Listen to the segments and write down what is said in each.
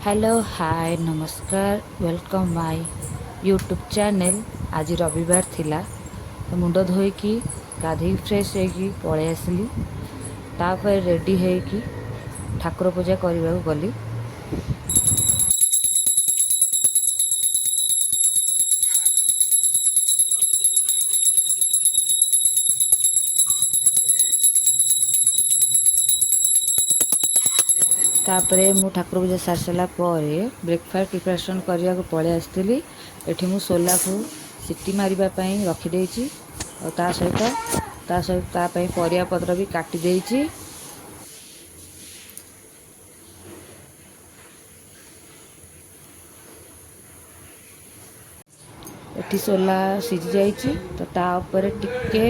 Hello hi नमस्कार welcome my YouTube channel. आज रविवार थिला तो मुंड धोईकी गाधई फ्रेश होगी पलि आसली। तापर रेडी होगी ठाकुर पूजा करने को गली। तापरे मु ठाकुर पूजा सार सारा ब्रेकफास्ट प्रिपरेशन करने को पलि आसती। एठी मु सोला को सीटी मारिबा पई रखी देइची और ता सहित ता पई परिया पत्र भी काटी देइची। एठी सोला सिझी जाइची तो ता ऊपर टिके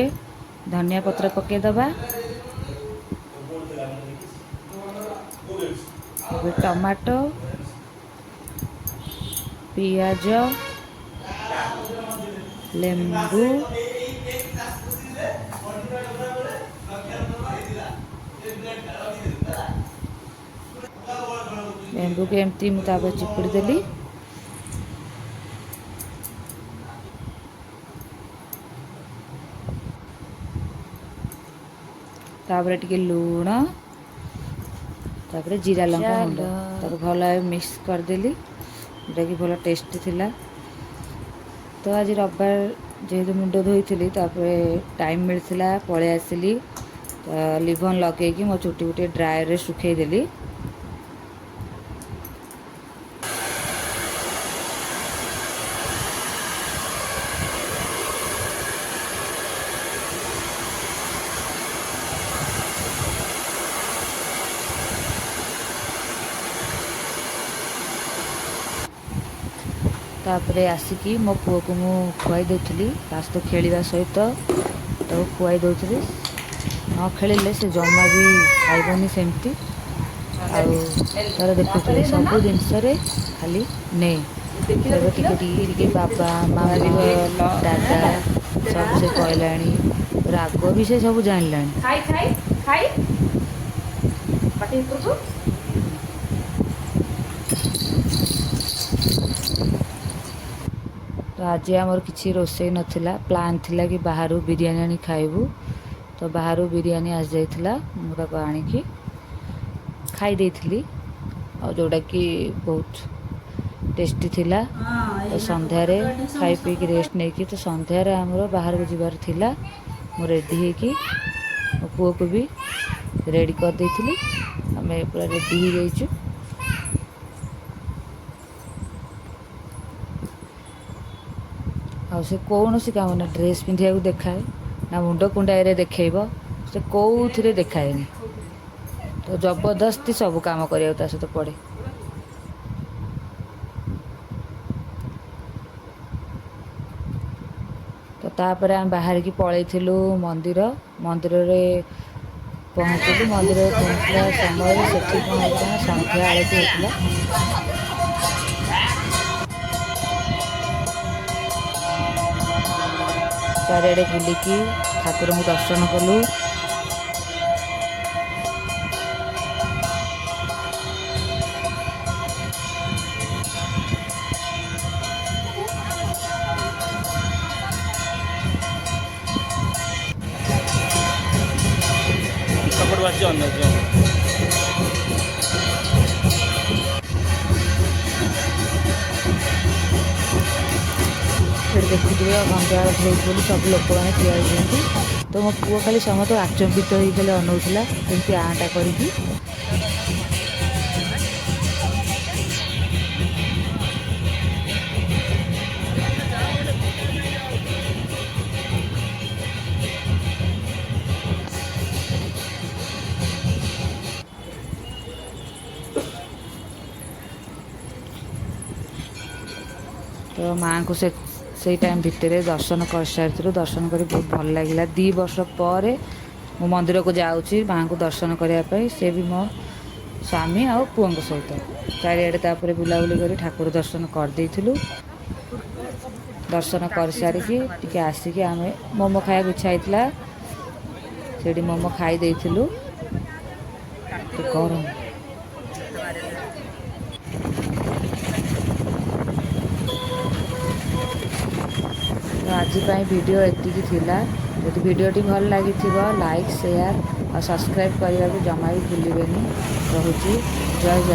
धनिया पत्र पके दबा। टमाटो पियाज लेंबू लेंबू के एमती मुझे चिपुड़ी देली। तापर टिके लूण तापर जीरा लंका गुंड ताको भल मिक्स करदेली जोटा कि भल टेस्टी थिला। तो आज रविवार जेहेतु मुंड धोई थी टाइम मिलता पलि आसली। तो लिभन लगे मो चुटी गोटे ड्रायर रे सुखेदेली। तापरे आसिकी मो पुओ को मु खुआई देउथली। तो खेलिया सहित तो खुआई दउथली। न खेलिले से जमा भी खाइबनी सेमती। तार देखुଥିଲେ सब जिनस खाली ने टिके बाबा मामा दादा सब से कहलानी राग भी से सब जान। तो आज आमर किसी रोसे नाला प्लान थिला कि बाहर बिरियानी आनी खाइबू। तो बाहर बिरियानी आस जाइथिला मुझे आणिकी खाई देइथिली और जोड़ा कि बहुत टेस्टी थिला। तो संध्यारे खाई पी की रेस्ट नहीं की तो संध्यारे आमर बाहर को जीवार थिला। मु रेडी होगी मो पुओ को भी रेडी कर देइथिली। हमें पूरा रेडी हो जाइछु। आ से कौन सी काम ना ड्रेस पिंधिया देखाए ना मुंड कुंडाई देखब से कौन देखाएनि। तो जबरदस्ती सब काम करिया सहित पड़े। तो तापर आम बाहर की पलैलु मंदिर। मंदिर रे पहुँचलु। मंदिर पहुँचला समय से संध्या आरती होता। चारिड़े बुलिकी ठाकुर को दर्शन कलु। देखुए गंगा धोई सब लोक मैंने ठिया होती। तो मो पुओ खाली समस्त आचंबित होकर अनौला जमी आटा करी। तो माँ को से टाइम भितर दर्शन कर सारी दर्शन कर बहुत भल लगे। 2 वर्ष पर मो मंदिर को जाऊँगी माँ को दर्शन करने से भी मो स्वामी आ पुओं सहित चारिड़े बुलाबुली कर ठाकुर दर्शन करदेलु। दर्शन कर सारिकी टिके आसिकी आम मोमो खाया इच्छा होता से मोमो खाई देलु। गरम आज वीडियो एतिकी थिला। यदि वीडियोटी भल लगी लाइक शेयर और सब्सक्राइब करने को जमा भी भूलें। रोचे जय जगन्नाथ।